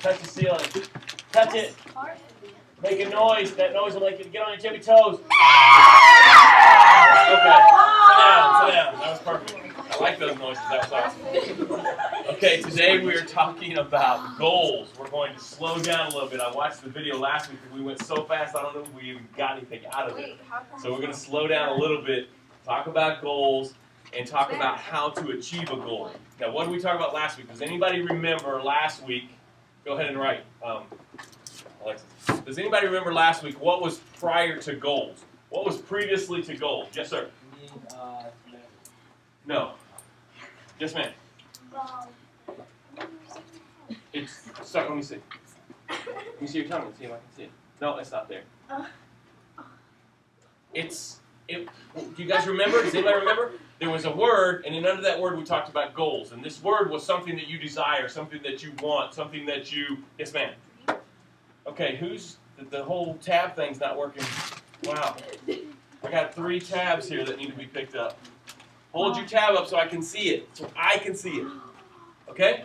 Touch the ceiling. Touch it. Make a noise. That noise will make you get on your tippy toes. Okay. Sit down. That was perfect. I like those noises. That was awesome. Okay, today we are talking about goals. We're going to slow down a little bit. I watched the video last week and we went so fast I don't know if we even got anything out of it. So we're going to slow down a little bit, talk about goals, and talk about how to achieve a goal. Now, what did we talk about last week? Does anybody remember last week? Go ahead and write. Alexis. Does anybody remember last week what was prior to goals? What was previously to goals? Yes, sir. No. Yes, ma'am. It's stuck. Let me see. Let me see your tongue. Let's see if I can see it. No, it's not there. Do you guys remember? Does anybody remember? There was a word, and then under that word we talked about goals. And this word was something that you desire, something that you want, something that you... Yes, ma'am. Okay, who's... The whole tab thing's not working. Wow. I got 3 tabs here that need to be picked up. Hold your tab up so I can see it. So I can see it. Okay?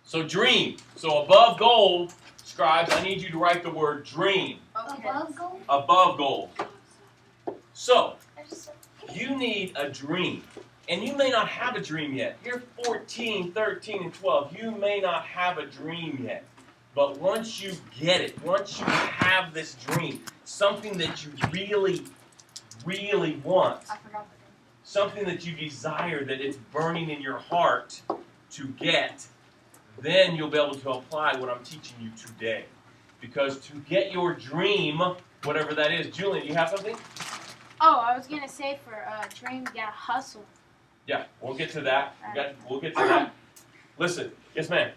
So dream. So above goal, scribes, I need you to write the word dream. Okay. Above goal? Above goal. So, you need a dream. And you may not have a dream yet. You're 14, 13, and 12. You may not have a dream yet. But once you get it, once you have this dream, something that you really, really want, something that you desire, that it's burning in your heart to get, then you'll be able to apply what I'm teaching you today. Because to get your dream, whatever that is, Julian, do you have something? Oh, I was going to say for a dream, you got to hustle. Yeah, we'll get to that. We'll get to that. Listen, yes, ma'am.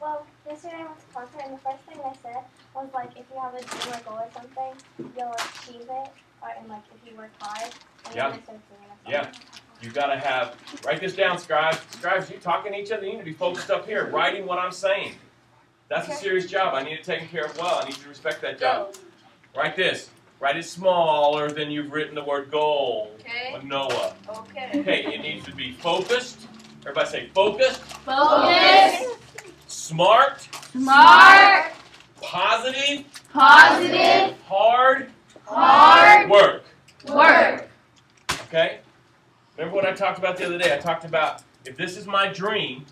Well, yesterday I went to concert, and the first thing they said was, like, if you have a dream or goal or something, you'll achieve it, and, like, if you work hard, and Yeah. then they started singing a song. Yeah. You got to have, write this down, scribes. Scribes, you talking to each other, you need to be focused up here, writing what I'm saying. That's a serious job. I need it taken care of well. I need you to respect that job. Write this. Write it smaller than you've written the word goal. Okay. Noah. Okay. Okay, it needs to be focused. Everybody say focused. Focus. Smart. Smart. Positive. Positive. Hard. Hard. Work. Work. Okay? Remember what I talked about the other day? I talked about if this is my dream,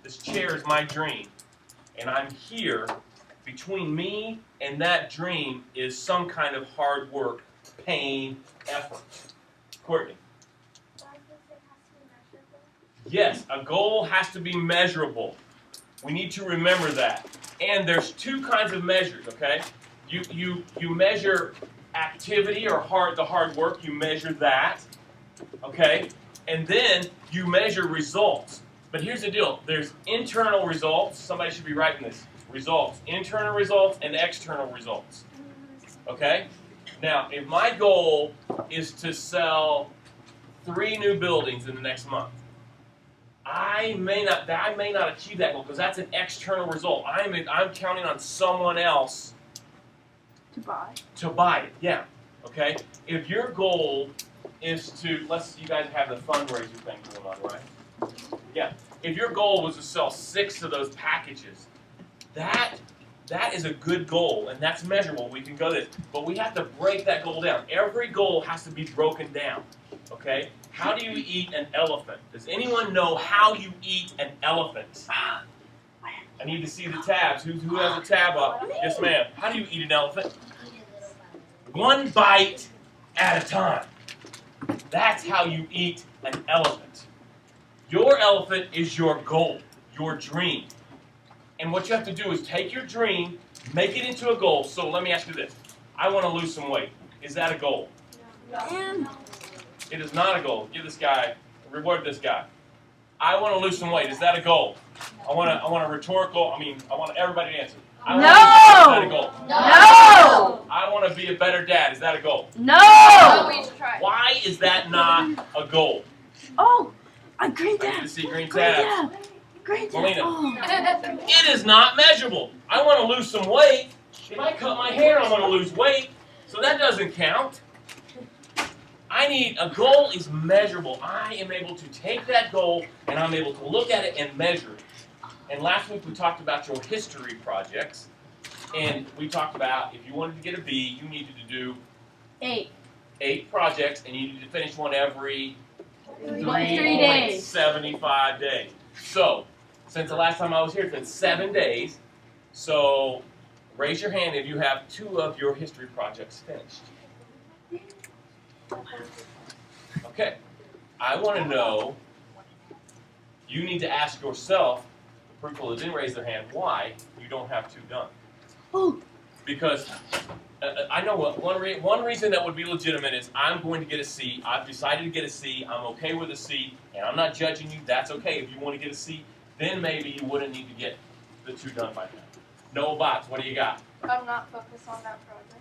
this chair is my dream, and I'm here, between me and that dream is some kind of hard work, pain, effort. Courtney. Yes, a goal has to be measurable. We need to remember that. And there's 2 kinds of measures, okay? You measure activity or the hard work, you measure that, okay? And then you measure results. But here's the deal. There's internal results. Somebody should be writing this. Results. Internal results and external results. Okay? Now, if my goal is to sell 3 new buildings in the next month, I may not achieve that goal because that's an external result. I'm counting on someone else to buy it. Yeah. Okay? If your goal is to, you guys have the fundraiser thing going on, right? Yeah. If your goal was to sell 6 of those packages, that is a good goal, and that's measurable. We can go this. But we have to break that goal down. Every goal has to be broken down. Okay? How do you eat an elephant? Does anyone know how you eat an elephant? I need to see the tabs. Who has a tab up? Yes, ma'am. How do you eat an elephant? 1 bite at a time. That's how you eat an elephant. Your elephant is your goal, your dream. And what you have to do is take your dream, make it into a goal. So let me ask you this. I want to lose some weight. Is that a goal? No. It is not a goal. Give this guy, reward this guy. I want to lose some weight. Is that a goal? I want a rhetorical, I want everybody to answer. No! Is that a goal? No! I want to be a better dad. Is that a goal? No! Why is that not a goal? Oh, a green I need tab. to see green Green tabs. tab. Green tab. Melina. Oh. It is not measurable. I want to lose some weight. If I cut my hair, I'm going to lose weight. So that doesn't count. A goal is measurable. I am able to take that goal and I'm able to look at it and measure it. And last week we talked about your history projects. And we talked about if you wanted to get a B, you needed to do 8 projects, and you needed to finish one every 3 days. 75 days. So, since the last time I was here, it's been 7 days. So, raise your hand if you have 2 of your history projects finished. Okay. I want to know, you need to ask yourself, the people that didn't raise their hand, why you don't have 2 done. Because I know one reason that would be legitimate is I'm going to get a C. I've decided to get a C. I'm okay with a C, and I'm not judging you. That's okay. If you want to get a C, then maybe you wouldn't need to get the 2 done by now. Noah Botts, what do you got? I'm not focused on that project.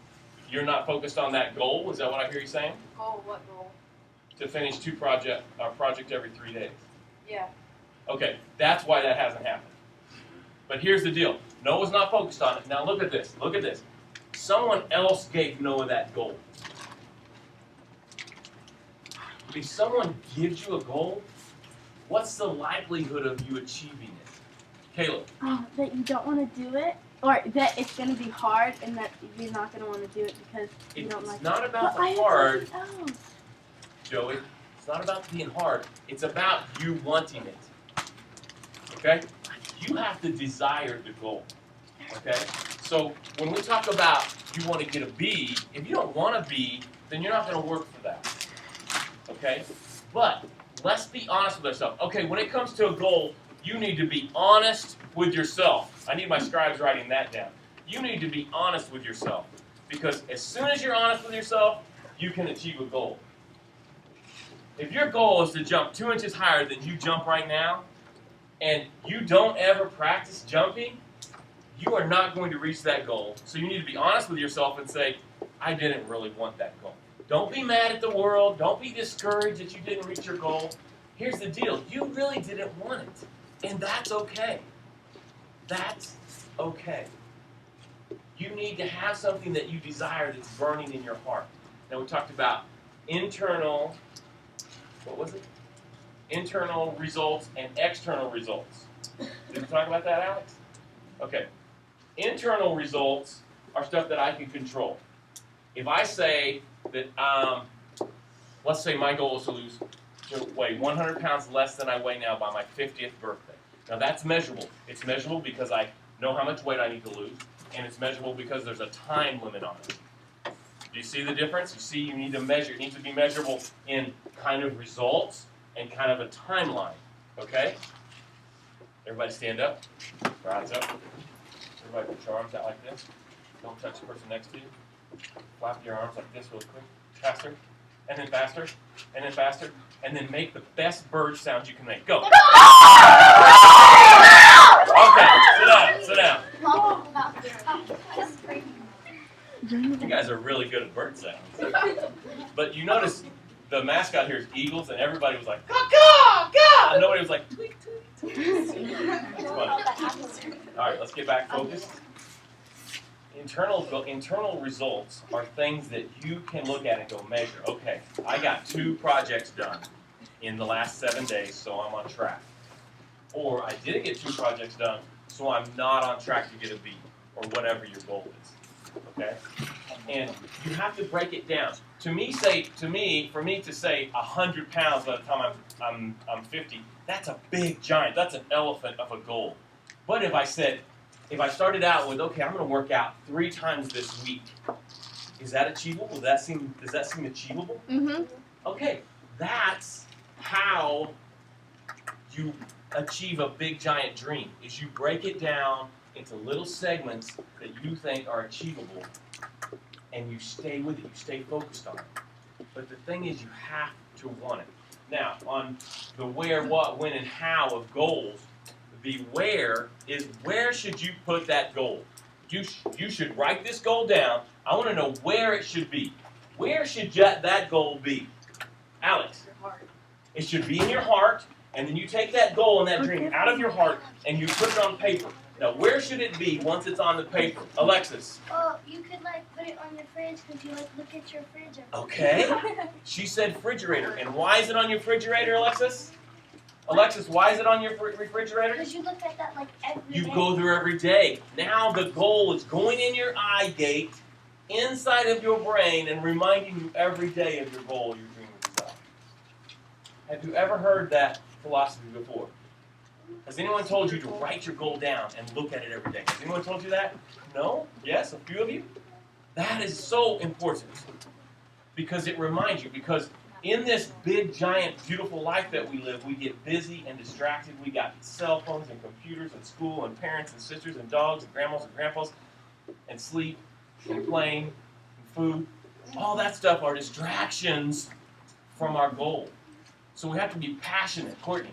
You're not focused on that goal? Is that what I hear you saying? Goal? What goal? To finish 2 project every 3 days. Yeah. Okay, that's why that hasn't happened. But here's the deal. Noah's not focused on it. Now look at this. Look at this. Someone else gave Noah that goal. If someone gives you a goal, what's the likelihood of you achieving it? Caleb. That you don't want to do it, or that it's going to be hard, and that you're not going to want to do it because you don't like it. It's not about the hard, Joey. It's not about being hard. It's about you wanting it. Okay? You have to desire the goal. Okay? So when we talk about you want to get a B, if you don't want a B, then you're not going to work for that. Okay? But let's be honest with ourselves. Okay, when it comes to a goal, you need to be honest with yourself. I need my scribes writing that down. You need to be honest with yourself. Because as soon as you're honest with yourself, you can achieve a goal. If your goal is to jump 2 inches higher than you jump right now, and you don't ever practice jumping, you are not going to reach that goal. So you need to be honest with yourself and say, I didn't really want that goal. Don't be mad at the world. Don't be discouraged that you didn't reach your goal. Here's the deal. You really didn't want it. And that's okay. That's okay. You need to have something that you desire that's burning in your heart. Now we talked about internal, what was it? Internal results and external results. Did we talk about that, Alex? Okay. Internal results are stuff that I can control. If I say that, let's say my goal is to weigh 100 pounds less than I weigh now by my 50th birthday. Now that's measurable. It's measurable because I know how much weight I need to lose, and it's measurable because there's a time limit on it. Do you see the difference? You see, you need to measure. It needs to be measurable in kind of results and kind of a timeline. Okay? Everybody stand up. Rise up. Everybody put your arms out like this. Don't touch the person next to you. Flap your arms like this real quick. Faster. And then faster. And then faster. And then make the best bird sound you can make. Go. Okay, sit down. Sit down. You guys are really good at bird sounds. But you notice the mascot here is eagles, and everybody was like, caw, caw, and nobody was like, tweet, tweet, tweet. That's funny. All right, let's get back focused. Internal results are things that you can look at and go measure. Okay, I got 2 projects done in the last 7 days, so I'm on track. Or I didn't get 2 projects done, so I'm not on track to get a B, or whatever your goal is. Okay? And you have to break it down. For me to say 100 pounds by the time I'm 50, that's a big giant. That's an elephant of a goal. But if I started out with, okay, I'm going to work out 3 times this week, is that achievable? Does that seem achievable? Mm-hmm. Okay, that's how you achieve a big giant dream, is you break it down into little segments that you think are achievable, and you stay with it, you stay focused on it. But the thing is, you have to want it. Now, on the where, what, when, and how of goals, the where is where should you put that goal? You should write this goal down. I want to know where it should be. Where should that goal be? Alex? Your heart. It should be in your heart, and then you take that goal and that dream out of your heart, and you put it on paper. Now, where should it be once it's on the paper? Alexis? Oh, you could put it on your fridge because you look at your fridge. Okay. She said refrigerator. And why is it on your refrigerator, Alexis? Alexis, why is it on your refrigerator? Because you look at that like every You day. go there every day. Now the goal is going in your eye gate, inside of your brain, and reminding you every day of your goal, your dream, your desire. Have you ever heard that philosophy before? Has anyone told you to write your goal down and look at it every day? Has anyone told you that? No? Yes? A few of you? That is so important because it reminds you, because in this big, giant, beautiful life that we live, we get busy and distracted. We got cell phones and computers and school and parents and sisters and dogs and grandmas and grandpas and sleep and playing and food. All that stuff are distractions from our goal. So we have to be passionate. Courtney.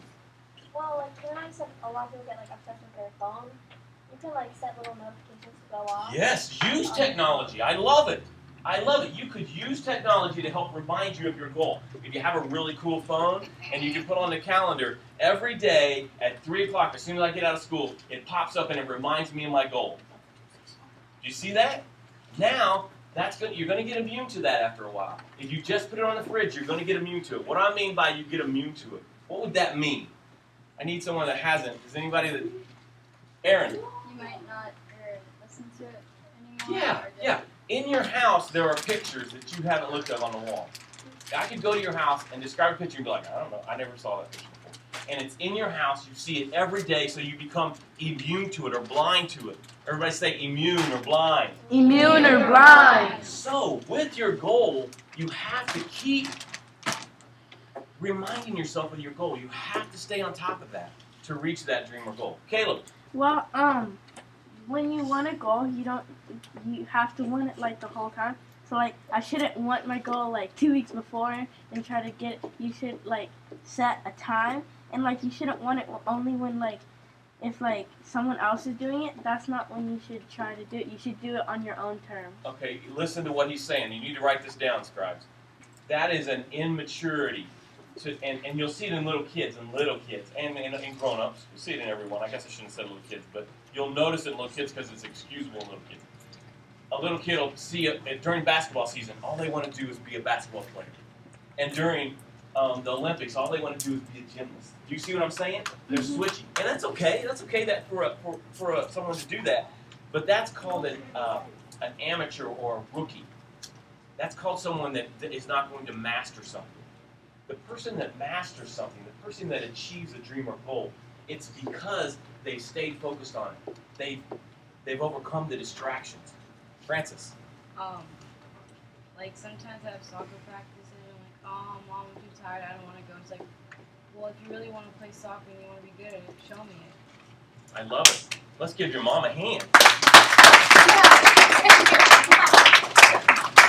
Well, like, you know, you said a lot of people get like obsessed with their phone. You can like set little notifications to go off. Yes, use technology. I love it. I love it. You could use technology to help remind you of your goal. If you have a really cool phone and you can put on the calendar every day at 3 o'clock, as soon as I get out of school, it pops up and it reminds me of my goal. Do you see that? Now, you're going to get immune to that after a while. If you just put it on the fridge, you're going to get immune to it. What do I mean by you get immune to it? What would that mean? I need someone that hasn't. Is anybody that... Aaron. You might not listen to it anymore. Yeah, yeah. In your house, there are pictures that you haven't looked at on the wall. I could go to your house and describe a picture and be like, I don't know, I never saw that picture before. And it's in your house, you see it every day, so you become immune to it or blind to it. Everybody say immune or blind. Immune or blind. So, with your goal, you have to keep reminding yourself of your goal. You have to stay on top of that to reach that dream or goal. Caleb. Well, when you want a goal, you have to want it like the whole time. So like, I shouldn't want my goal like 2 weeks before and try to get it. You should like set a time, and like you shouldn't want it only when like, if like someone else is doing it. That's not when you should try to do it. You should do it on your own terms. Okay, listen to what he's saying. You need to write this down, scribes. That is an immaturity. And you'll see it in little kids and in grown-ups. You'll see it in everyone. I guess I shouldn't have said little kids, but you'll notice it in little kids because it's excusable in little kids. A little kid will see it during basketball season. All they want to do is be a basketball player. And during the Olympics, all they want to do is be a gymnast. Do you see what I'm saying? They're switching, and that's okay. That's okay that for someone to do that. But that's called an amateur or a rookie. That's called someone that is not going to master something. The person that masters something, the person that achieves a dream or goal, it's because they stayed focused on it. They've overcome the distractions. Francis. Like sometimes I have soccer practice and I'm like, oh, Mom, I'm too tired. I don't want to go. It's like, well, if you really want to play soccer and you want to be good at it, show me it. I love it. Let's give your mom a hand.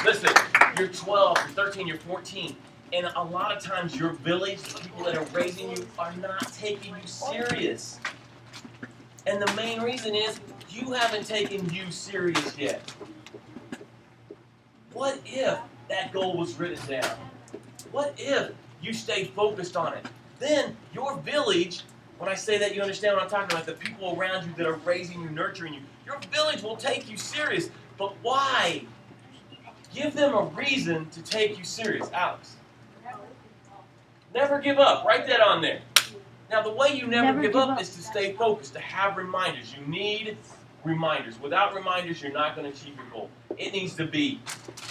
Listen, you're 12, you're 13, you're 14. And a lot of times your village, the people that are raising you, are not taking you serious. And the main reason is you haven't taken you serious yet. What if that goal was written down? What if you stayed focused on it? Then your village, when I say that, you understand what I'm talking about, the people around you that are raising you, nurturing you, your village will take you serious. But why? Give them a reason to take you serious. Alex. Never give up. Write that on there. Now, the way you never give up is to stay focused, to have reminders. You need reminders. Without reminders, you're not going to achieve your goal. It needs to be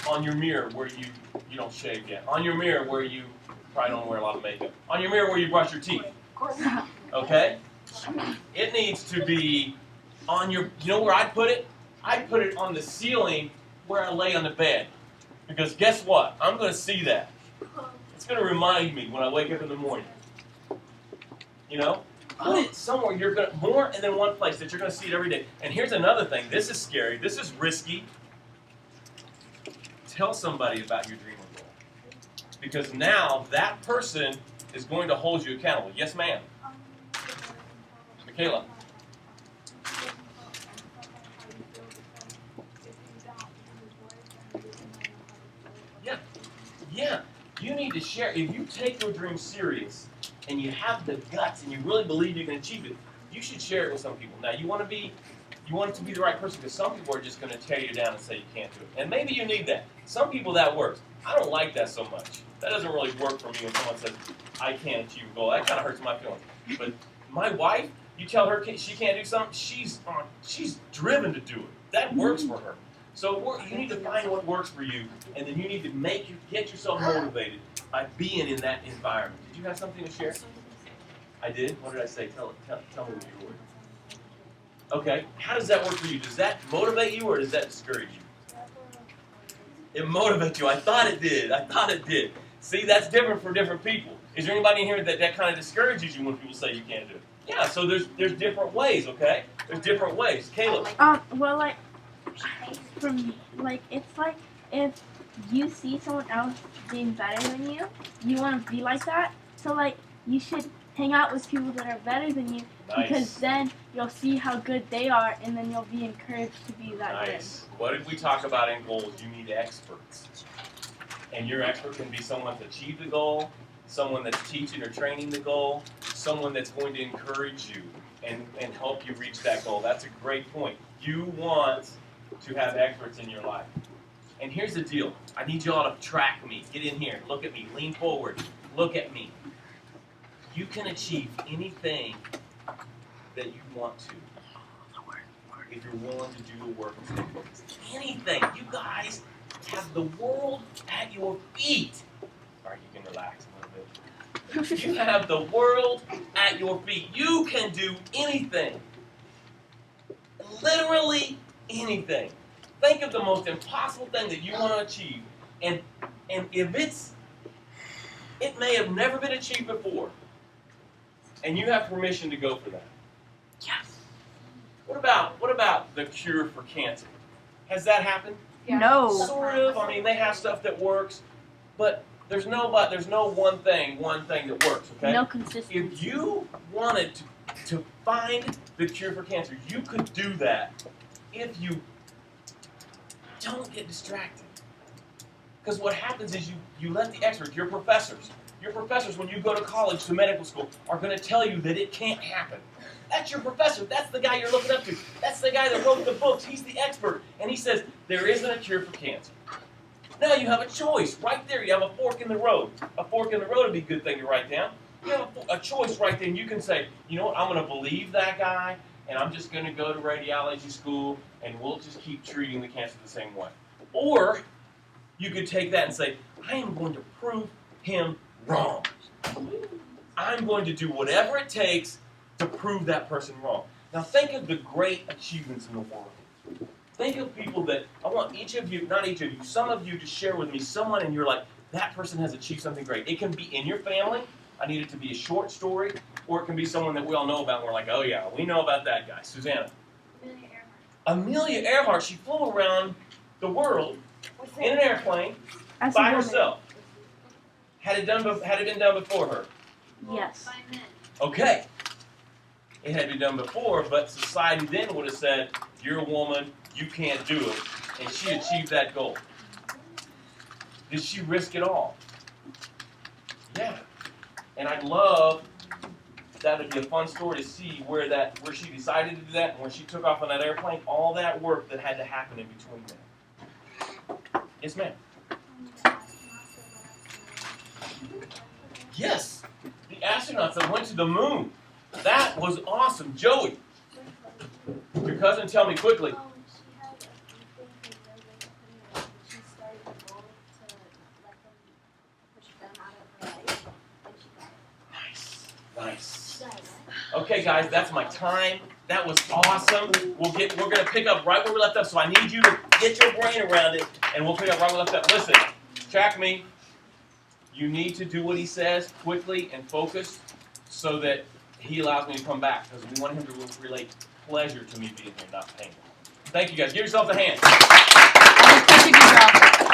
on your mirror where you don't shave yet. On your mirror where you probably don't wear a lot of makeup. On your mirror where you brush your teeth. Okay? It needs to be on your... You know where I'd put it? I'd put it on the ceiling where I lay on the bed. Because guess what? I'm going to see that. It's going to remind me when I wake up in the morning. You know? Put it somewhere you're going to, more than one place that you're going to see it every day. And here's another thing. This is scary. This is risky. Tell somebody about your dream or goal. Because now that person is going to hold you accountable. Yes, ma'am. Michaela. Yeah. You need to share. If you take your dream serious and you have the guts and you really believe you can achieve it, you should share it with some people. Now, you want it to be the right person, because some people are just going to tear you down and say you can't do it. And maybe you need that. Some people that works. I don't like that so much. That doesn't really work for me when someone says, I can't achieve a goal. That kind of hurts my feelings. But my wife, you tell her she can't do something, she's driven to do it. That works for her. So you need to find what works for you, and then you need to get yourself motivated by being in that environment. Did you have something to share? I did? What did I say? Tell me what you were. Okay. How does that work for you? Does that motivate you or does that discourage you? It motivates you. I thought it did. See, that's different for different people. Is there anybody in here that kind of discourages you when people say you can't do it? Yeah, so there's different ways, okay? There's different ways. Caleb. Well, like, for me, like, it's like if you see someone else being better than you, you want to be like that. So, like, you should hang out with people that are better than you, because then you'll see how good they are, and then you'll be encouraged to be that good. What did we talk about in goals? You need experts. And your expert can be someone that's achieved the goal, someone that's teaching or training the goal, someone that's going to encourage you and help you reach that goal. That's a great point. You want to have experts in your life. And here's the deal. I need you all to track me. Get in here. Look at me. Lean forward. Look at me. You can achieve anything that you want to if you're willing to do the work and stay focused. Anything. You guys have the world at your feet. All right, you can relax a little bit. You have the world at your feet. You can do anything. Literally anything. Think of the most impossible thing that you want to achieve, and if it may have never been achieved before, and you have permission to go for that. Yes. What about the cure for cancer? Has that happened? Yeah. No. Sort of. I mean, they have stuff that works, but there's no one thing that works. Okay. No consistency. If you wanted to find the cure for cancer, you could do that if you don't get distracted. Because what happens is you let the experts, your professors, when you go to college, to medical school, are going to tell you that it can't happen. That's your professor. That's the guy you're looking up to. That's the guy that wrote the books. He's the expert. And he says, there isn't a cure for cancer. Now you have a choice right there. You have a fork in the road. A fork in the road would be a good thing to write down. You have a choice right there. And you can say, you know what, I'm going to believe that guy, and I'm just going to go to radiology school, and we'll just keep treating the cancer the same way. Or you could take that and say, I am going to prove him wrong. I'm going to do whatever it takes to prove that person wrong. Now think of the great achievements in the world. Think of people that, I want each of you, not each of you, some of you to share with me someone and you're like, that person has achieved something great. It can be in your family. I need it to be a short story, or it can be someone that we all know about and we're like, oh yeah, we know about that guy. Susanna. Amelia Earhart, she flew around the world in an airplane by herself. Had it been done before her? Yes. Okay. It had been done before, but society then would have said, you're a woman, you can't do it. And she achieved that goal. Did she risk it all? Yeah. And I'd love, that would be a fun story to see where she decided to do that, and when she took off on that airplane, all that work that had to happen in between that. Yes, ma'am. Yes, the astronauts that went to the moon. That was awesome. Joey, your cousin, tell me quickly. She had a few things and she started a goal to let them push them out of her life, and she got it. Nice. Okay, guys, that's my time. That was awesome. We're gonna pick up right where we left off. So I need you to get your brain around it, and we'll pick up right where we left off. Listen, track me. You need to do what he says quickly and focused, so that he allows me to come back, because we want him to relate pleasure to me being here, not pain. Thank you, guys. Give yourself a hand. That was such a good job.